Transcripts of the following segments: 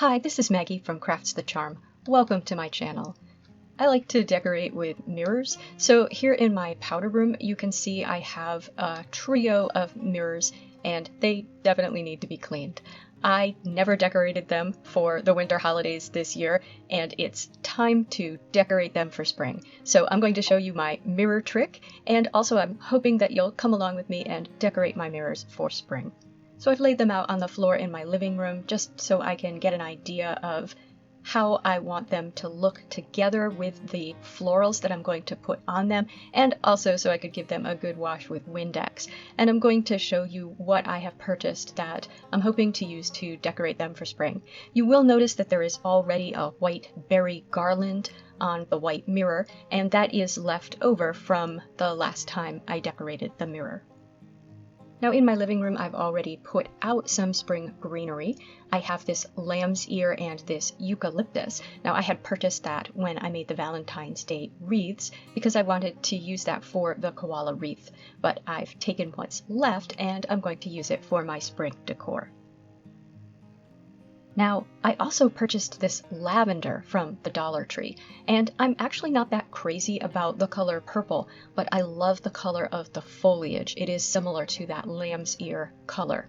Hi, this is Maggie from Crafts the Charm. Welcome to my channel. I like to decorate with mirrors, so here in my powder room you can see I have a trio of mirrors and they definitely need to be cleaned. I never decorated them for the winter holidays this year and it's time to decorate them for spring. So I'm going to show you my mirror trick, and also I'm hoping that you'll come along with me and decorate my mirrors for spring. So I've laid them out on the floor in my living room just so I can get an idea of how I want them to look together with the florals that I'm going to put on them, and also so I could give them a good wash with Windex. And I'm going to show you what I have purchased that I'm hoping to use to decorate them for spring. You will notice that there is already a white berry garland on the white mirror, and that is left over from the last time I decorated the mirror. Now in my living room I've already put out some spring greenery. I have this lamb's ear and this eucalyptus. Now I had purchased that when I made the Valentine's Day wreaths because I wanted to use that for the koala wreath, but I've taken what's left and I'm going to use it for my spring decor. Now, I also purchased this lavender from the Dollar Tree, and I'm actually not that crazy about the color purple, but I love the color of the foliage. It is similar to that lamb's ear color.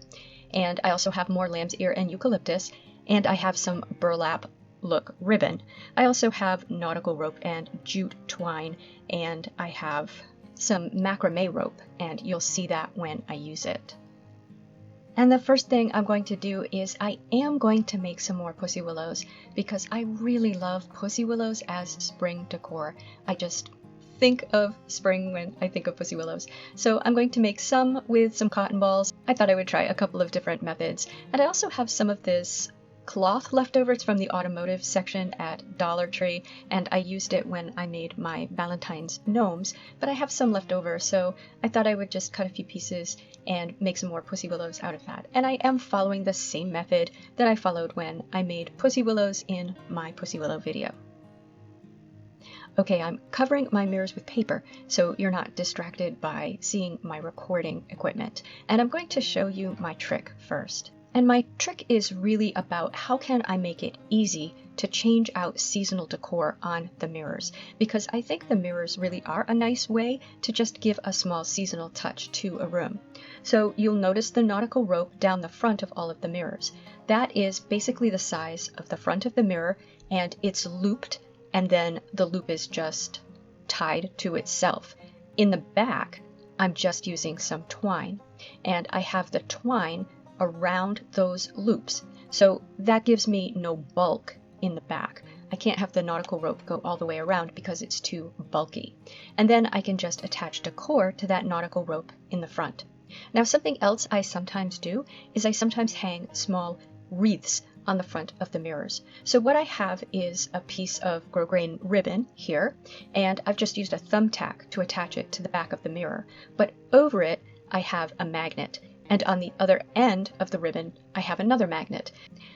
And I also have more lamb's ear and eucalyptus, and I have some burlap look ribbon. I also have nautical rope and jute twine, and I have some macrame rope, and you'll see that when I use it. And the first thing I'm going to do is I am going to make some more pussy willows because I really love pussy willows as spring decor. I just think of spring when I think of pussy willows. So I'm going to make some with some cotton balls. I thought I would try a couple of different methods. And I also have some of this cloth leftovers from the automotive section at Dollar Tree, and I used it when I made my Valentine's gnomes, but I have some left over, so I thought I would just cut a few pieces and make some more pussy willows out of that. And I am following the same method that I followed when I made pussy willows in my pussy willow video. Okay, I'm covering my mirrors with paper so you're not distracted by seeing my recording equipment, and I'm going to show you my trick first. And my trick is really about how can I make it easy to change out seasonal decor on the mirrors, because I think the mirrors really are a nice way to just give a small seasonal touch to a room. So you'll notice the nautical rope down the front of all of the mirrors. That is basically the size of the front of the mirror, and it's looped, and then the loop is just tied to itself. In the back, I'm just using some twine, and I have the twine around those loops, so that gives me no bulk in the back. I can't have the nautical rope go all the way around because it's too bulky. And then I can just attach decor to that nautical rope in the front. Now something else I sometimes do is I sometimes hang small wreaths on the front of the mirrors. So what I have is a piece of grosgrain ribbon here, and I've just used a thumbtack to attach it to the back of the mirror, but over it I have a magnet. And on the other end of the ribbon, I have another magnet.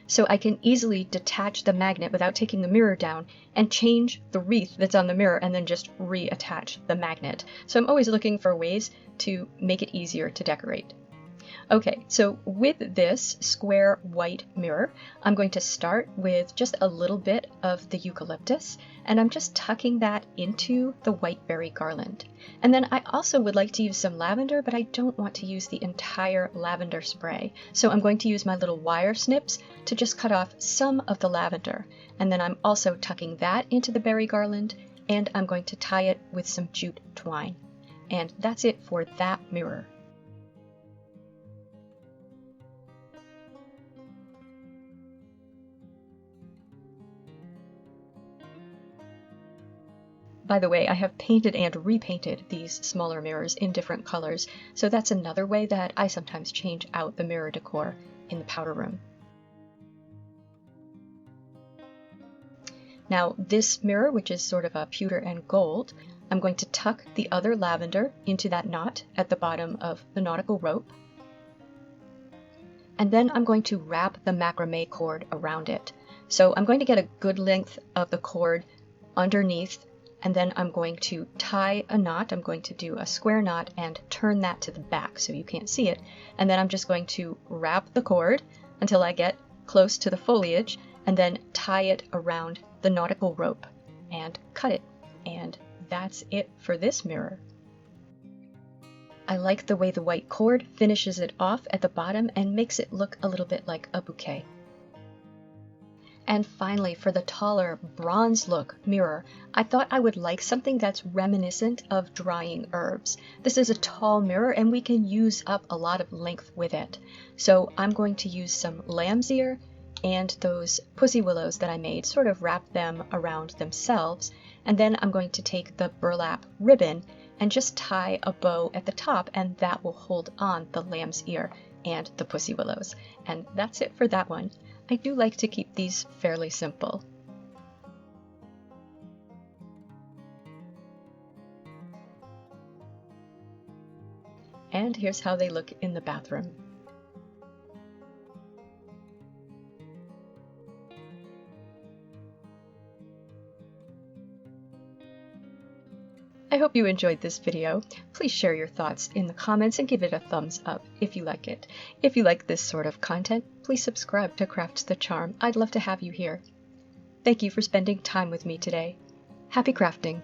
So I can easily detach the magnet without taking the mirror down and change the wreath that's on the mirror and then just reattach the magnet. So I'm always looking for ways to make it easier to decorate. Okay, so with this square white mirror, I'm going to start with just a little bit of the eucalyptus, and I'm just tucking that into the white berry garland. And then I also would like to use some lavender, but I don't want to use the entire lavender spray. So I'm going to use my little wire snips to just cut off some of the lavender. And then I'm also tucking that into the berry garland, and I'm going to tie it with some jute twine. And that's it for that mirror. By the way, I have painted and repainted these smaller mirrors in different colors, so that's another way that I sometimes change out the mirror decor in the powder room. Now this mirror, which is sort of a pewter and gold, I'm going to tuck the other lavender into that knot at the bottom of the nautical rope. And then I'm going to wrap the macrame cord around it. So I'm going to get a good length of the cord underneath, and then I'm going to tie a knot. I'm going to do a square knot and turn that to the back so you can't see it. And then I'm just going to wrap the cord until I get close to the foliage, and then tie it around the nautical rope and cut it. And that's it for this mirror. I like the way the white cord finishes it off at the bottom and makes it look a little bit like a bouquet. And finally, for the taller bronze look mirror, I thought I would like something that's reminiscent of drying herbs. This is a tall mirror and we can use up a lot of length with it. So I'm going to use some lamb's ear and those pussy willows that I made, sort of wrap them around themselves. And then I'm going to take the burlap ribbon and just tie a bow at the top, and that will hold on the lamb's ear and the pussy willows. And that's it for that one. I do like to keep these fairly simple. And here's how they look in the bathroom. I hope you enjoyed this video. Please share your thoughts in the comments and give it a thumbs up if you like it. If you like this sort of content, please subscribe to Craft the Charm. I'd love to have you here. Thank you for spending time with me today. Happy crafting!